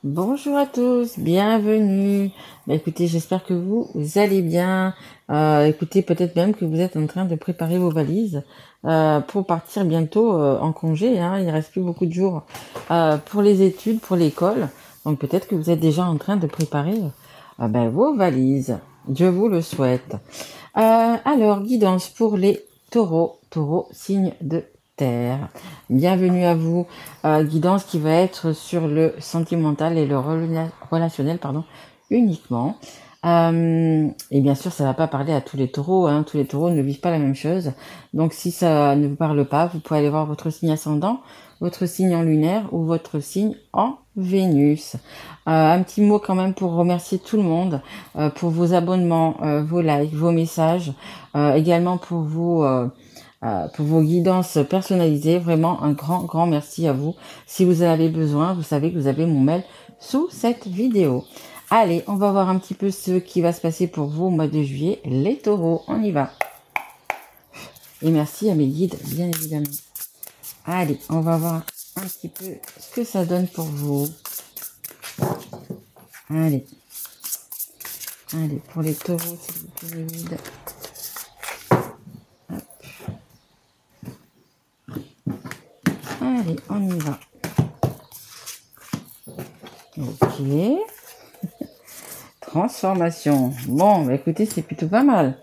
Bonjour à tous, bienvenue. Écoutez, j'espère que vous allez bien. Écoutez, peut-être même que vous êtes en train de préparer vos valises pour partir bientôt en congé, hein. Il reste plus beaucoup de jours pour les études, pour l'école. Donc peut-être que vous êtes déjà en train de préparer vos valises. Je vous le souhaite. Alors, guidance pour les taureaux. Taureaux, signe de terre. Bienvenue à vous. Guidance qui va être sur le sentimental et le relationnel, pardon, uniquement. Et bien sûr, ça va pas parler à tous les taureaux, hein. Tous les taureaux ne vivent pas la même chose. Donc, si ça ne vous parle pas, vous pouvez aller voir votre signe ascendant, votre signe en lunaire ou votre signe en Vénus. Un petit mot quand même pour remercier tout le monde pour vos abonnements, vos likes, vos messages, également pour vos guidances personnalisées. Vraiment un grand merci à vous. Si vous en avez besoin, vous savez que vous avez mon mail sous cette vidéo. Allez, on va voir un petit peu ce qui va se passer pour vous au mois de juillet. Les taureaux, on y va. Et merci à mes guides, bien évidemment. Allez, on va voir un petit peu ce que ça donne pour vous. Allez. Allez, pour les taureaux, s'il vous plaît, les guides. Allez, on y va. Ok. Transformation. Bon, bah écoutez, c'est plutôt pas mal.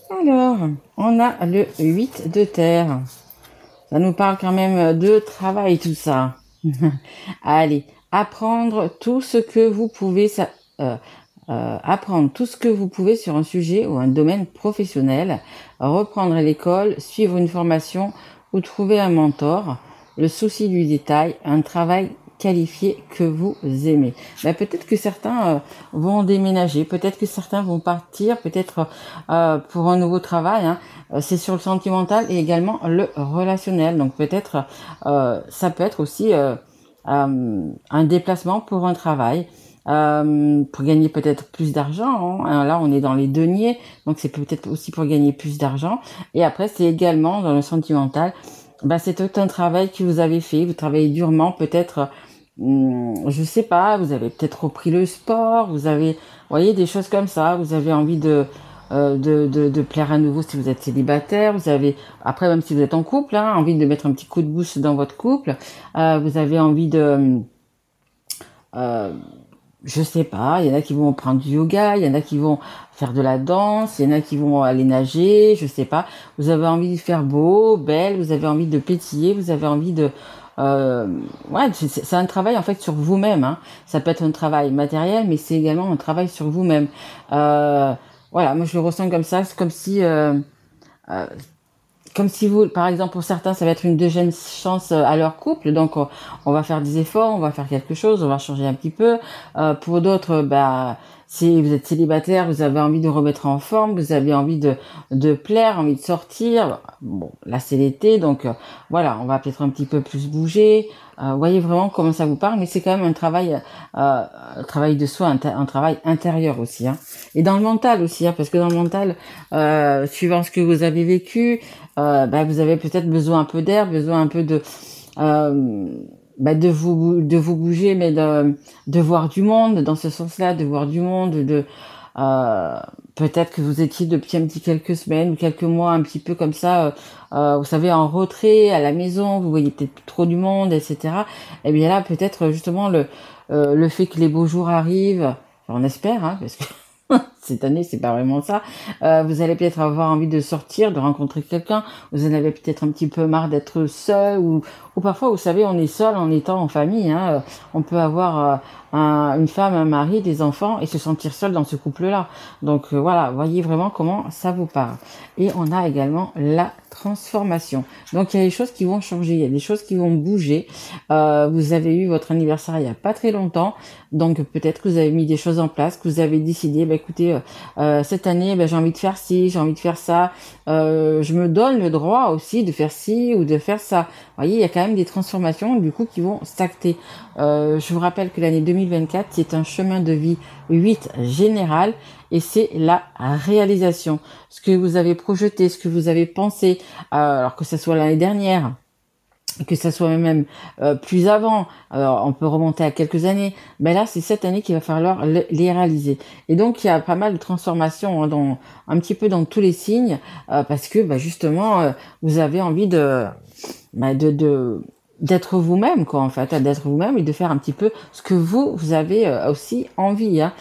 Alors, on a le 8 de terre. Ça nous parle quand même de travail, tout ça. Allez, apprendre tout ce que vous pouvez, apprendre tout ce que vous pouvez sur un sujet ou un domaine professionnel, reprendre l'école, suivre une formation ou trouver un mentor, le souci du détail, un travail qualifié que vous aimez. Ben, peut-être que certains vont déménager, peut-être que certains vont partir, peut-être pour un nouveau travail, hein. C'est sur le sentimental et également le relationnel. Donc peut-être ça peut être aussi un déplacement pour un travail. Pour gagner peut-être plus d'argent, hein. Là, on est dans les deniers, donc c'est peut-être aussi pour gagner plus d'argent. Et après, c'est également dans le sentimental. Ben, c'est tout un travail que vous avez fait. Vous travaillez durement, peut-être, je sais pas, vous avez peut-être repris le sport, vous avez, vous voyez, des choses comme ça. Vous avez envie de plaire à nouveau si vous êtes célibataire. Vous avez, après, même si vous êtes en couple, hein, envie de mettre un petit coup de boost dans votre couple. Vous avez envie de euh, je sais pas, il y en a qui vont prendre du yoga, il y en a qui vont faire de la danse, il y en a qui vont aller nager, je sais pas. Vous avez envie de faire beau, belle, vous avez envie de pétiller, vous avez envie de... Euh, ouais, c'est un travail en fait sur vous-même, hein. Ça peut être un travail matériel, mais c'est également un travail sur vous-même. Euh, voilà, moi je le ressens comme ça, c'est euh, comme si vous, par exemple, pour certains, ça va être une deuxième chance à leur couple, donc on va faire des efforts, on va faire quelque chose, on va changer un petit peu. Pour d'autres, bah, si vous êtes célibataire, vous avez envie de remettre en forme, vous avez envie de plaire, envie de sortir. Bon, là c'est l'été, donc voilà, on va peut-être un petit peu plus bouger. Voyez vraiment comment ça vous parle, mais c'est quand même un travail de soi, un travail intérieur aussi, hein. Et dans le mental aussi, hein, parce que dans le mental, suivant ce que vous avez vécu, vous avez peut-être besoin un peu d'air, besoin un peu euh, de vous bouger, mais de voir du monde dans ce sens-là, de voir du monde, euh, peut-être que vous étiez depuis un petit quelques semaines ou quelques mois un petit peu comme ça, vous savez, en retrait à la maison, vous voyez peut-être plus trop du monde, etc. Et bien là, peut-être justement le fait que les beaux jours arrivent, on espère, hein, parce que cette année, c'est pas vraiment ça. Vous allez peut-être avoir envie de sortir, de rencontrer quelqu'un. Vous en avez peut-être un petit peu marre d'être seul ou parfois, vous savez, on est seul en étant en famille, hein. On peut avoir une femme, un mari, des enfants et se sentir seul dans ce couple-là. Donc voilà, voyez vraiment comment ça vous parle. Et on a également la transformation. Donc il y a des choses qui vont changer, il y a des choses qui vont bouger. Vous avez eu votre anniversaire il y a pas très longtemps. Donc peut-être que vous avez mis des choses en place, que vous avez décidé, écoutez, cette année, j'ai envie de faire ci, j'ai envie de faire ça. Je me donne le droit aussi de faire ci ou de faire ça. Vous voyez, il y a quand même des transformations du coup qui vont s'acter. Je vous rappelle que l'année 2024, c'est un chemin de vie 8 général et c'est la réalisation. Ce que vous avez projeté, ce que vous avez pensé, alors que ce soit l'année dernière, que ça soit même plus avant, alors on peut remonter à quelques années, mais là c'est cette année qu'il va falloir les réaliser. Et donc il y a pas mal de transformations hein, un petit peu dans tous les signes, parce que bah, justement vous avez envie bah, d'être vous-même quoi en fait, d'être vous-même et de faire un petit peu ce que vous avez aussi envie. Hein.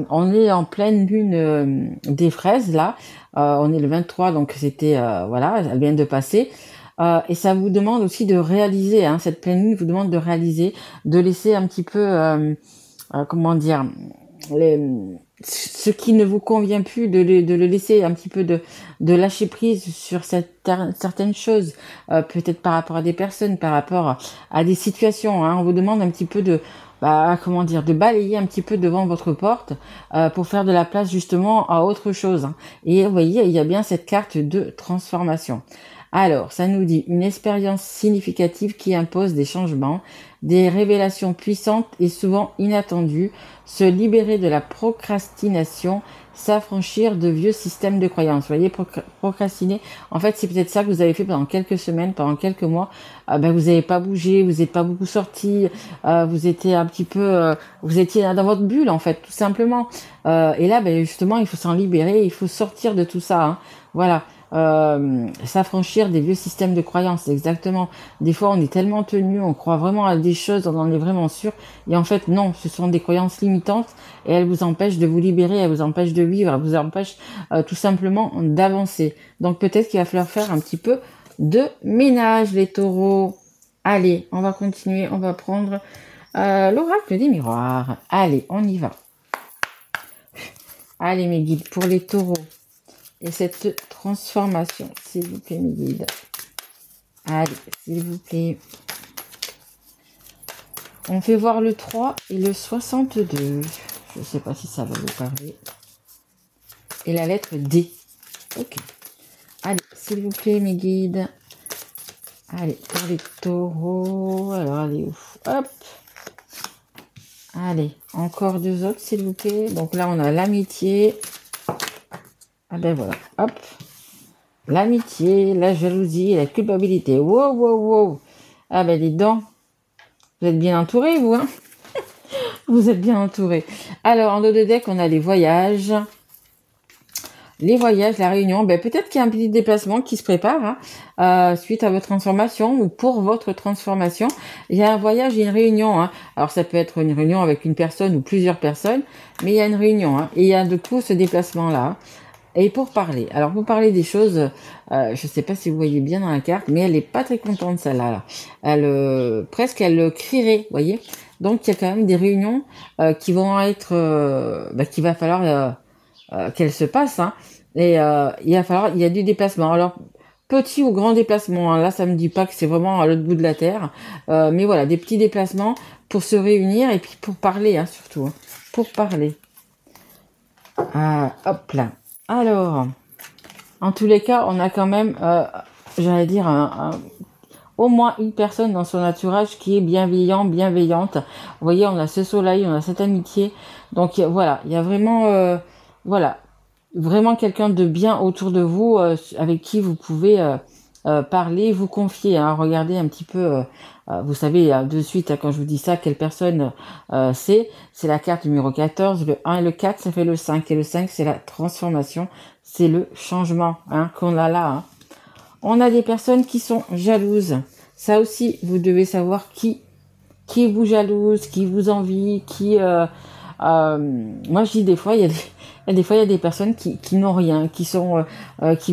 On est en pleine lune des fraises là, on est le 23 donc c'était voilà, elle vient de passer. Et ça vous demande aussi de réaliser, hein, cette pleine lune vous demande de réaliser, de laisser un petit peu, comment dire, les, ce qui ne vous convient plus, de le laisser un petit peu de lâcher prise sur certaines choses, peut-être par rapport à des personnes, par rapport à des situations. Hein, on vous demande un petit peu comment dire, de balayer un petit peu devant votre porte pour faire de la place justement à autre chose. Hein. Et vous voyez, il y a bien cette carte de transformation. Alors, ça nous dit une expérience significative qui impose des changements, des révélations puissantes et souvent inattendues, se libérer de la procrastination, s'affranchir de vieux systèmes de croyances. Vous voyez, procrastiner, en fait, c'est peut-être ça que vous avez fait pendant quelques semaines, pendant quelques mois. Vous n'avez pas bougé, vous n'êtes pas beaucoup sorti, vous étiez un petit peu, vous étiez dans votre bulle, en fait, tout simplement. Et là, justement, il faut s'en libérer, il faut sortir de tout ça. Hein. Voilà. S'affranchir des vieux systèmes de croyances, exactement. Des fois, on est tellement tenu, on croit vraiment à des choses, on en est vraiment sûr, et en fait, non, ce sont des croyances limitantes, et elles vous empêchent de vous libérer, elles vous empêchent de vivre, elles vous empêchent tout simplement d'avancer. Donc peut-être qu'il va falloir faire un petit peu de ménage, les taureaux. Allez, on va continuer, on va prendre l'oracle des miroirs. Allez, on y va. Allez, mes guides, pour les taureaux. Et cette transformation, s'il vous plaît, mes guides. Allez, s'il vous plaît. On fait voir le 3 et le 62. Je ne sais pas si ça va vous parler. Et la lettre D. Ok. Allez, s'il vous plaît, mes guides. Allez, pour les taureaux. Alors, allez, hop. Allez, encore deux autres, s'il vous plaît. Donc là, on a l'amitié. Ah ben voilà, hop. L'amitié, la jalousie, la culpabilité. Wow, wow, wow. Ah ben dites donc. Vous êtes bien entourés, vous, hein. Vous êtes bien entourés. Alors, en dos de deck, on a les voyages. Les voyages, la réunion. Peut-être qu'il y a un petit déplacement qui se prépare suite à votre transformation ou pour votre transformation. Il y a un voyage et une réunion. Hein. Alors, ça peut être une réunion avec une personne ou plusieurs personnes, mais il y a une réunion. Hein. Et il y a de coup ce déplacement-là. Et pour parler, alors pour parler des choses, je ne sais pas si vous voyez bien dans la carte, mais elle n'est pas très contente celle-là. Là. Elle presque elle crierait, vous voyez. Donc il y a quand même des réunions qui vont être, qu'il va falloir qu'elles se passent. Hein. Et il y a du déplacement. Alors petit ou grand déplacement, hein, là ça me dit pas que c'est vraiment à l'autre bout de la terre, mais voilà des petits déplacements pour se réunir et puis pour parler hein, surtout, hein, pour parler. Hop là. Alors, en tous les cas, on a quand même, j'allais dire, au moins une personne dans son entourage qui est bienveillante. Vous voyez, on a ce soleil, on a cette amitié. Donc voilà, il y a vraiment, vraiment quelqu'un de bien autour de vous, avec qui vous pouvez parler, vous confier. Hein. Regardez un petit peu, vous savez de suite, hein, quand je vous dis ça, quelle personne c'est la carte numéro 14, le 1 et le 4, ça fait le 5. Et le 5, c'est la transformation, c'est le changement hein, qu'on a là. Hein. On a des personnes qui sont jalouses. Ça aussi, vous devez savoir qui vous jalouse, qui vous envie, moi je dis des fois, il y a des personnes qui n'ont rien, qui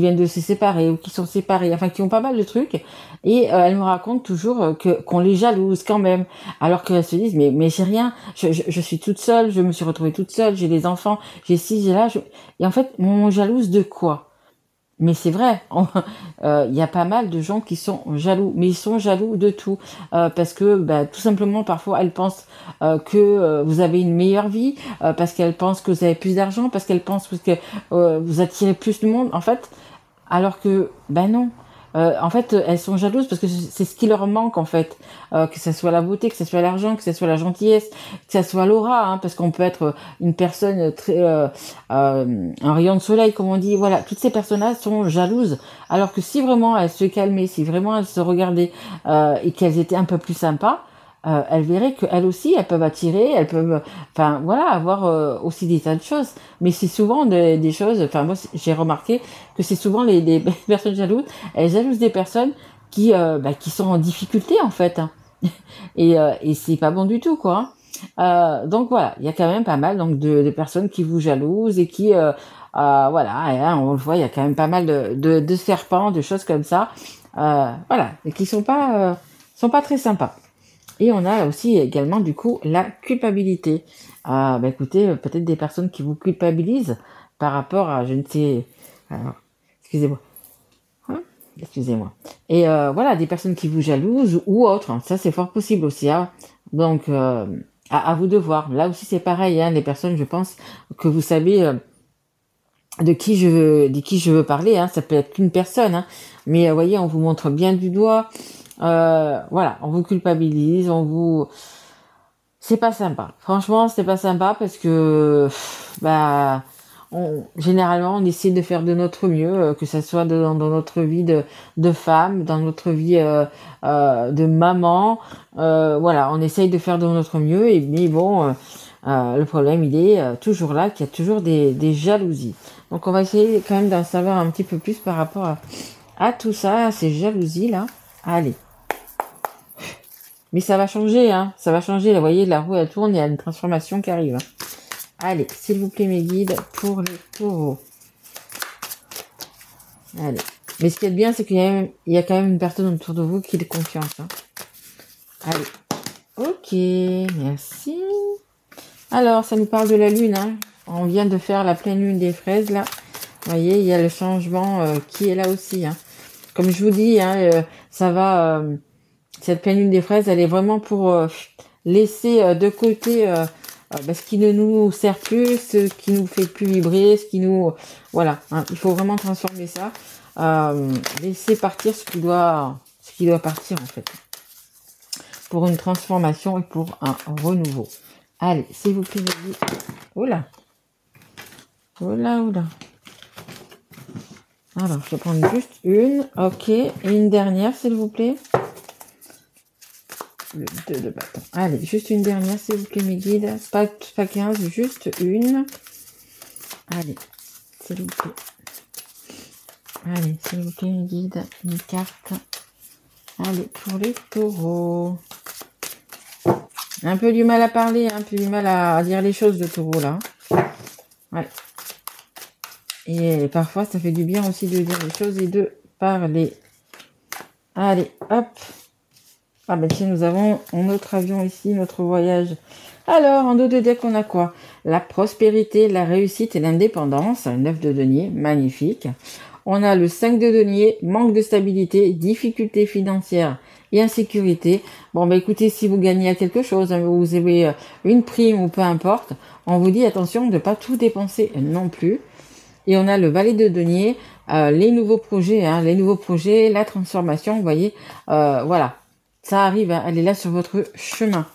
viennent de se séparer ou qui sont séparées, enfin qui ont pas mal de trucs et elles me racontent toujours qu'on les jalouse quand même, alors qu'elles se disent mais j'ai rien, je suis toute seule, je me suis retrouvée toute seule, j'ai des enfants, j'ai ci, j'ai là, et en fait on jalouse de quoi? Mais c'est vrai, y a pas mal de gens qui sont jaloux, mais ils sont jaloux de tout, parce que tout simplement parfois elles pensent que vous avez une meilleure vie, parce qu'elles pensent que vous avez plus d'argent, parce qu'elles pensent que vous attirez plus de monde, en fait, alors que non. En fait, elles sont jalouses parce que c'est ce qui leur manque en fait, que ce soit la beauté, que ce soit l'argent, que ce soit la gentillesse, que ce soit l'aura, hein, parce qu'on peut être une personne très un rayon de soleil comme on dit. Voilà, toutes ces personnes-là sont jalouses. Alors que si vraiment elles se calmaient, si vraiment elles se regardaient et qu'elles étaient un peu plus sympas, elles verraient qu'elles aussi, elles peuvent attirer, elles peuvent, enfin voilà, avoir aussi des tas de choses. Mais c'est souvent des choses, enfin moi j'ai remarqué que c'est souvent les personnes jalouses, elles jalousent des personnes qui sont en difficulté en fait. Hein. Et c'est pas bon du tout quoi. Donc voilà, il y a quand même pas mal donc de personnes qui vous jalousent et qui voilà, hein, on le voit, il y a quand même pas mal de serpents, de choses comme ça, voilà, et qui sont pas très sympas. Et on a aussi également du coup la culpabilité. Écoutez, peut-être des personnes qui vous culpabilisent par rapport à je ne sais. Alors, excusez-moi. Hein, excusez-moi. Et voilà, des personnes qui vous jalousent ou autres. Hein. Ça c'est fort possible aussi. Hein. Donc à vous de voir. Là aussi c'est pareil. Hein, les personnes, je pense que vous savez de qui je veux parler. Hein. Ça peut être qu'une personne. Hein. Mais voyez, on vous montre bien du doigt. Voilà, on vous culpabilise, c'est pas sympa. Franchement, c'est pas sympa parce que, généralement, on essaie de faire de notre mieux, que ça soit dans notre vie de femme, dans notre vie de maman. Voilà, on essaye de faire de notre mieux, mais bon, le problème, il est toujours là, qu'il y a toujours des jalousies. Donc, on va essayer quand même d'en savoir un petit peu plus par rapport à tout ça, à ces jalousies-là. Allez. Mais ça va changer, hein. Ça va changer. Là, vous voyez, la roue, elle tourne, il y a une transformation qui arrive. Hein. Allez, s'il vous plaît, mes guides, pour les taureaux. Allez. Mais ce qui est bien, c'est qu'il y a quand même une personne autour de vous qui a de confiance. Hein. Allez. Ok, merci. Alors, ça nous parle de la lune. Hein. On vient de faire la pleine lune des fraises, là. Vous voyez, il y a le changement qui est là aussi. Hein. Comme je vous dis, hein, ça va... cette pleine lune des fraises, elle est vraiment pour laisser de côté ce qui ne nous sert plus, ce qui nous fait plus vibrer, ce qui nous... Voilà, hein, il faut vraiment transformer ça. Laisser partir ce qui doit partir en fait. Pour une transformation et pour un renouveau. Allez, s'il vous plaît, oula. Oula, oula. Alors, je vais prendre juste une. Ok, et une dernière, s'il vous plaît. Le 2 de bâton. Allez, juste une dernière, s'il vous plaît, mes guides. Pas 15, juste une. Allez, s'il vous plaît. Allez, s'il vous plaît, mes guides. Une carte. Allez, pour les taureaux. Un peu du mal à parler, un peu du mal à dire les choses, de taureau, là. Ouais. Et parfois, ça fait du bien aussi de dire les choses et de parler. Allez, hop. Ah ben tiens, nous avons notre avion ici, notre voyage. Alors, en dos de deck, on a quoi? La prospérité, la réussite et l'indépendance. Un 9 de denier, magnifique. On a le 5 de denier, manque de stabilité, difficultés financières et insécurité. Bon, écoutez, si vous gagnez à quelque chose, hein, vous avez une prime ou peu importe, on vous dit attention de ne pas tout dépenser non plus. Et on a le valet de denier, les nouveaux projets, la transformation, vous voyez, voilà. Ça arrive, hein, elle est là sur votre chemin.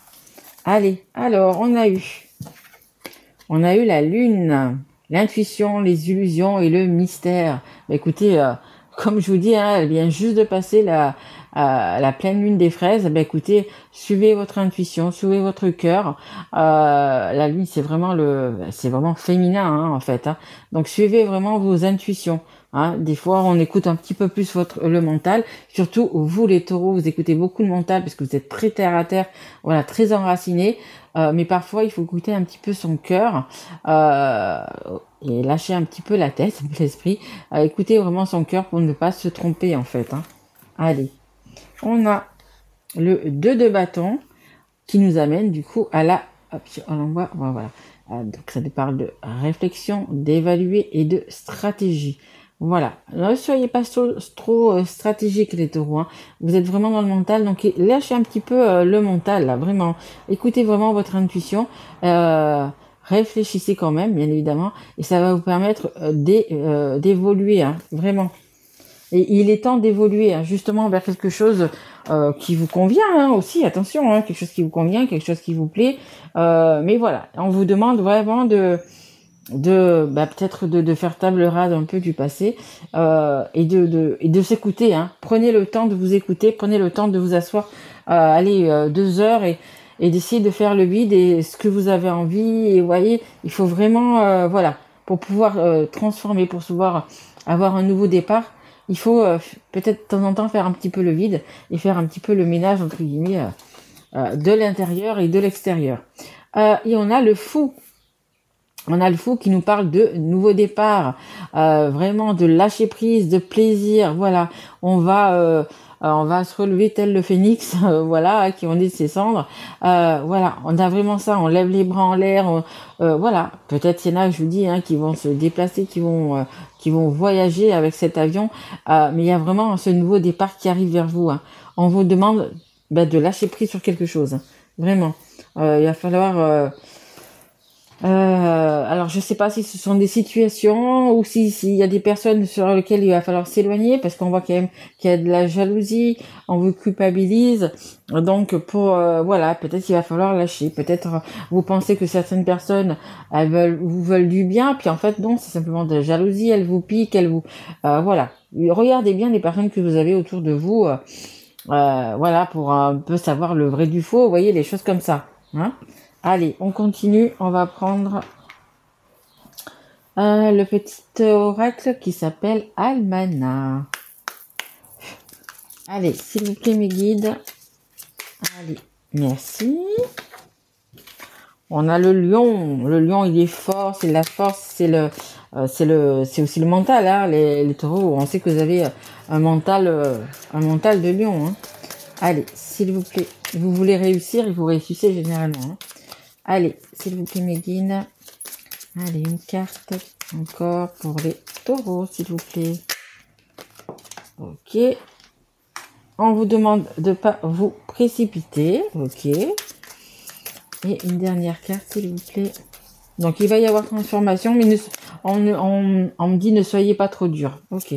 Allez, alors, on a eu la lune, l'intuition, les illusions et le mystère. Écoutez, comme je vous dis, hein, elle vient juste de passer la pleine lune des fraises. Écoutez, suivez votre intuition, suivez votre cœur. La lune, c'est vraiment féminin, hein, en fait. Hein. Donc, suivez vraiment vos intuitions. Hein, des fois, on écoute un petit peu plus le mental. Surtout, vous, les taureaux, vous écoutez beaucoup le mental parce que vous êtes très terre à terre, voilà, très enracinés. Mais parfois, il faut écouter un petit peu son cœur et lâcher un petit peu la tête, l'esprit. Écoutez vraiment son cœur pour ne pas se tromper, en fait. Hein. Allez, on a le 2 de bâton qui nous amène du coup à la... Hop, on l'envoie, voilà. Donc, ça nous parle de réflexion, d'évaluer et de stratégie. Voilà, ne soyez pas trop stratégique les taureaux, hein. Vous êtes vraiment dans le mental, donc lâchez un petit peu le mental, là, vraiment. Écoutez vraiment votre intuition, réfléchissez quand même, bien évidemment, et ça va vous permettre d'évoluer, hein, vraiment. Et il est temps d'évoluer hein, justement vers quelque chose qui vous convient hein, aussi, attention, hein, quelque chose qui vous convient, quelque chose qui vous plaît. Mais voilà, on vous demande vraiment peut-être de faire table rase un peu du passé et de s'écouter. Hein. Prenez le temps de vous écouter, prenez le temps de vous asseoir, allez 2 heures et d'essayer de faire le vide et ce que vous avez envie. Et vous voyez, il faut vraiment, voilà, pour pouvoir transformer, pour pouvoir avoir un nouveau départ, il faut peut-être de temps en temps faire un petit peu le vide et faire un petit peu le ménage, entre guillemets, de l'intérieur et de l'extérieur. Et on a le fou. On a le fou qui nous parle de nouveau départ, vraiment de lâcher prise, de plaisir. Voilà, on va se relever tel le phénix, voilà, qui on dit de ses cendres. Voilà, on a vraiment ça. On lève les bras en l'air. Voilà, peut-être il y en a, je vous dis, hein, qui vont se déplacer, qui vont voyager avec cet avion. Mais il y a vraiment ce nouveau départ qui arrive vers vous. Hein. On vous demande de lâcher prise sur quelque chose. Hein. Vraiment, il va falloir. Alors je sais pas si ce sont des situations ou s'il y a des personnes sur lesquelles il va falloir s'éloigner parce qu'on voit quand même qu'il y a de la jalousie, on vous culpabilise, donc pour voilà, peut-être qu'il va falloir lâcher, peut-être vous pensez que certaines personnes vous veulent du bien, puis en fait non, c'est simplement de la jalousie, elles vous piquent, voilà. Regardez bien les personnes que vous avez autour de vous, voilà, pour un peu savoir le vrai du faux, vous voyez, les choses comme ça, hein. Allez, on continue. On va prendre le petit oracle qui s'appelle Almana. Allez, s'il vous plaît, mes guides. Allez, merci. On a le lion. Le lion, il est fort. C'est la force. C'est aussi le mental. Hein, les taureaux, on sait que vous avez un mental de lion. Hein. Allez, s'il vous plaît. Vous voulez réussir et vous réussissez généralement. Hein. Allez, s'il vous plaît, mes guides. Allez, une carte encore pour les taureaux, s'il vous plaît. Ok. On vous demande de ne pas vous précipiter. Ok. Et une dernière carte, s'il vous plaît. Donc, il va y avoir transformation, mais on me dit ne soyez pas trop dur. Ok.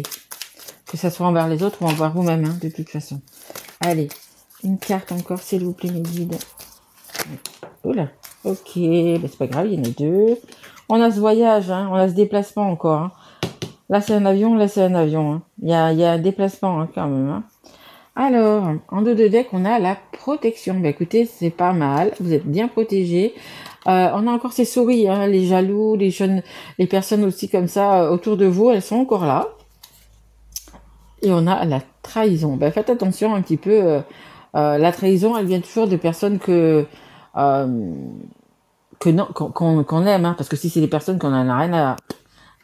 Que ce soit envers les autres ou envers vous-même, hein, de toute façon. Allez, une carte encore, s'il vous plaît, mes guides. Oula. Ok, c'est pas grave, il y en a 2. On a ce voyage, hein, on a ce déplacement encore. Hein. Là, c'est un avion, là, c'est un avion. Hein. Il y a un déplacement hein, quand même. Hein. Alors, en dos de deck, on a la protection. Écoutez, c'est pas mal. Vous êtes bien protégés. On a encore ces souris, hein, les jaloux, les jeunes, les personnes aussi comme ça autour de vous, elles sont encore là. Et on a la trahison. Faites attention un petit peu. La trahison, elle vient toujours de personnes qu'on aime, hein, parce que si c'est des personnes qu'on en a rien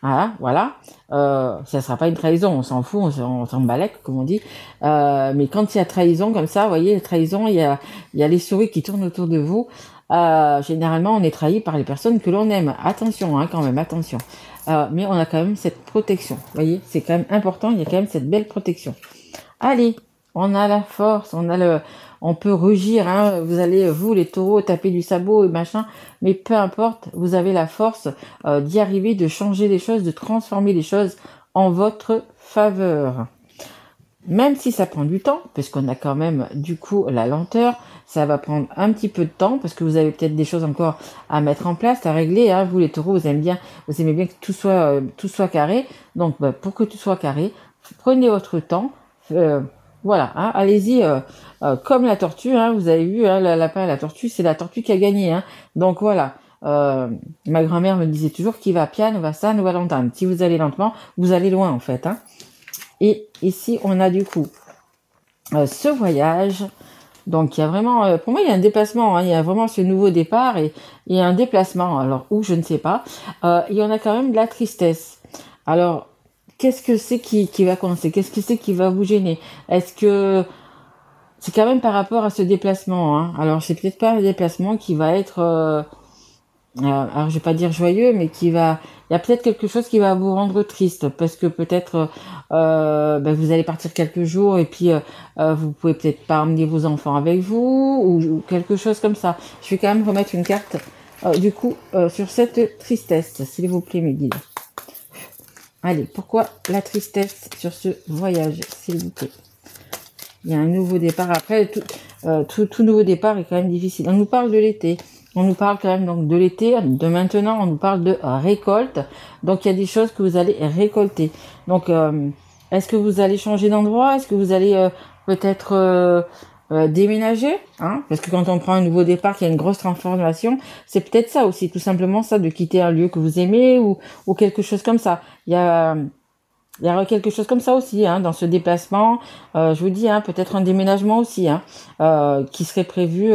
à, voilà, ça sera pas une trahison, on s'en fout, on s'en balèque, comme on dit. Mais quand il y a trahison comme ça, vous voyez, la trahison, il y a les souris qui tournent autour de vous. Généralement, on est trahi par les personnes que l'on aime. Attention, hein, quand même, attention. Mais on a quand même cette protection. Vous voyez, c'est quand même important. Il y a quand même cette belle protection. Allez, on a la force, on peut rugir, hein, vous allez, vous les taureaux, taper du sabot et machin, mais peu importe, vous avez la force d'y arriver, de changer les choses, de transformer les choses en votre faveur. Même si ça prend du temps, parce qu'on a quand même du coup la lenteur, ça va prendre un petit peu de temps, parce que vous avez peut-être des choses encore à mettre en place, à régler, hein. Vous les taureaux, vous aimez bien que tout soit carré, donc pour que tout soit carré, prenez votre temps, voilà, hein, allez-y, comme la tortue, hein, vous avez vu, hein, la lapin et la tortue, c'est la tortue qui a gagné, hein, donc voilà, ma grand-mère me disait toujours qui va piano, va san, va lontane, si vous allez lentement, vous allez loin en fait, hein. Et ici, on a du coup ce voyage. Donc, il y a vraiment, pour moi, il y a un déplacement. Hein, il y a vraiment ce nouveau départ et un déplacement. Alors, où, je ne sais pas. Il y en a quand même de la tristesse. Alors, qu'est-ce que c'est qui va commencer? Qu'est-ce que c'est qui va vous gêner? Est-ce que c'est quand même par rapport à ce déplacement, hein? Alors, c'est peut-être pas un déplacement qui va être... alors je vais pas dire joyeux, mais il y a peut-être quelque chose qui va vous rendre triste, parce que peut-être vous allez partir quelques jours et puis vous pouvez peut-être pas emmener vos enfants avec vous ou quelque chose comme ça. Je vais quand même remettre une carte du coup sur cette tristesse, s'il vous plaît, mes guides. Allez, pourquoi la tristesse sur ce voyage, s'il vous plaît? Il y a un nouveau départ. Après, tout nouveau départ est quand même difficile. On nous parle de l'été. On nous parle quand même donc de l'été, de maintenant, on nous parle de récolte. Donc, il y a des choses que vous allez récolter. Donc, est-ce que vous allez changer d'endroit? Est-ce que vous allez peut-être déménager, hein? Parce que quand on prend un nouveau départ, qu'il y a une grosse transformation, c'est peut-être ça aussi, tout simplement ça, de quitter un lieu que vous aimez ou quelque chose comme ça. Il y a quelque chose comme ça aussi, hein, dans ce déplacement. Je vous dis, hein, peut-être un déménagement aussi, hein, qui serait prévu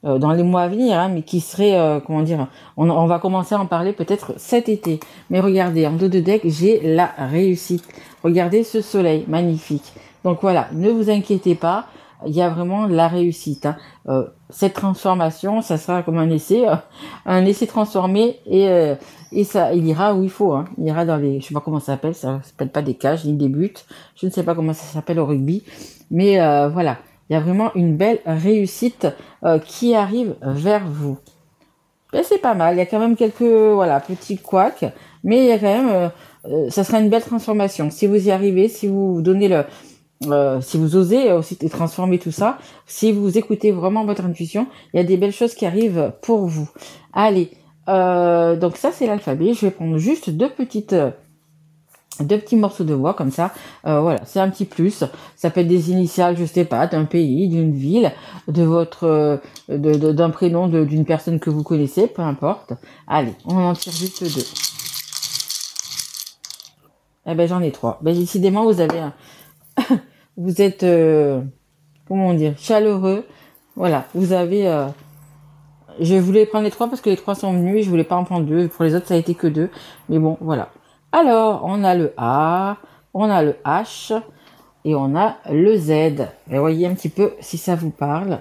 dans les mois à venir, hein, mais qui serait, comment dire, on va commencer à en parler peut-être cet été. Mais regardez, en dos de deck, j'ai la réussite. Regardez ce soleil magnifique. Donc voilà, ne vous inquiétez pas, il y a vraiment la réussite, hein. Cette transformation, ça sera comme un essai transformé et ça, il ira où il faut, hein. Il ira dans les, je sais pas comment ça s'appelle pas des cages ni des buts, je ne sais pas comment ça s'appelle au rugby, mais voilà, il y a vraiment une belle réussite qui arrive vers vous. Ben, c'est pas mal, il y a quand même quelques voilà petits couacs, mais il y a quand même, ça sera une belle transformation. Si vous y arrivez, si vous donnez si vous osez aussi transformer tout ça, si vous écoutez vraiment votre intuition, il y a des belles choses qui arrivent pour vous. Allez, donc ça c'est l'alphabet. Je vais prendre juste deux petits morceaux de voix comme ça. Voilà, c'est un petit plus. Ça peut être des initiales, je sais pas, d'un pays, d'une ville, de votre, d'un prénom d'une personne que vous connaissez, peu importe. Allez, on en tire juste deux. Eh ben j'en ai trois. Ben décidément vous avez vous êtes comment dire, chaleureux. Voilà, vous avez je voulais prendre les trois parce que les trois sont venus et je voulais pas en prendre deux. Pour les autres, ça a été que deux. Mais bon, voilà. Alors, on a le A, on a le H et on a le Z. Et voyez un petit peu si ça vous parle.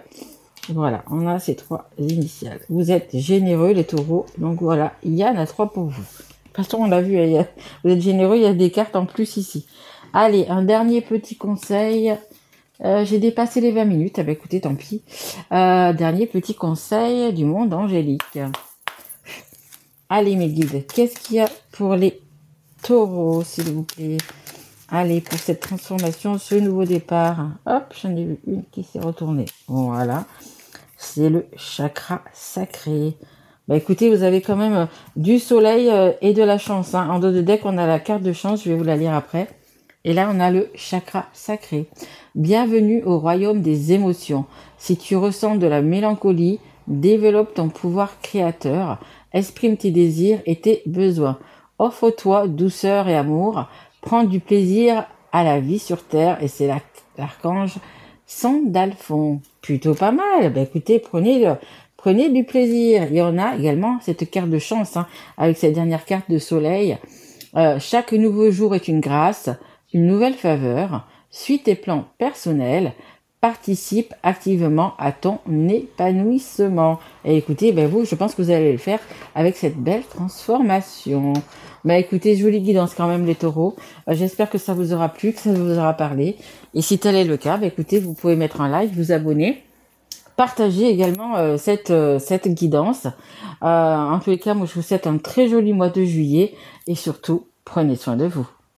Voilà, on a ces trois initiales. Vous êtes généreux, les taureaux. Donc voilà, il y en a trois pour vous. De toute façon, on l'a vu, vous êtes généreux, il y a des cartes en plus ici. Allez, un dernier petit conseil. J'ai dépassé les 20 minutes. Ah bah écoutez, tant pis. Dernier petit conseil du monde angélique. Allez mes guides, qu'est-ce qu'il y a pour les taureaux, s'il vous plaît? Allez, pour cette transformation, ce nouveau départ. Hop, j'en ai vu une qui s'est retournée. Voilà. C'est le chakra sacré. Bah écoutez, vous avez quand même du soleil et de la chance, hein. En dos de deck, on a la carte de chance. Je vais vous la lire après. Et là, on a le chakra sacré. Bienvenue au royaume des émotions. Si tu ressens de la mélancolie, développe ton pouvoir créateur, exprime tes désirs et tes besoins. Offre-toi douceur et amour. Prends du plaisir à la vie sur Terre. Et c'est l'archange Sandalphon. Plutôt pas mal. Ben écoutez, prenez du plaisir. Et on a également cette carte de chance, hein, avec cette dernière carte de soleil. Chaque nouveau jour est une grâce, une nouvelle faveur. Suis tes plans personnels, participe activement à ton épanouissement. Et écoutez, ben vous, je pense que vous allez le faire avec cette belle transformation. Ben écoutez, je vous les guidance quand même les taureaux. J'espère que ça vous aura plu, que ça vous aura parlé. Et si tel est le cas, ben écoutez, vous pouvez mettre un like, vous abonner. Partagez également cette guidance. En tous les cas, moi je vous souhaite un très joli mois de juillet et surtout, prenez soin de vous.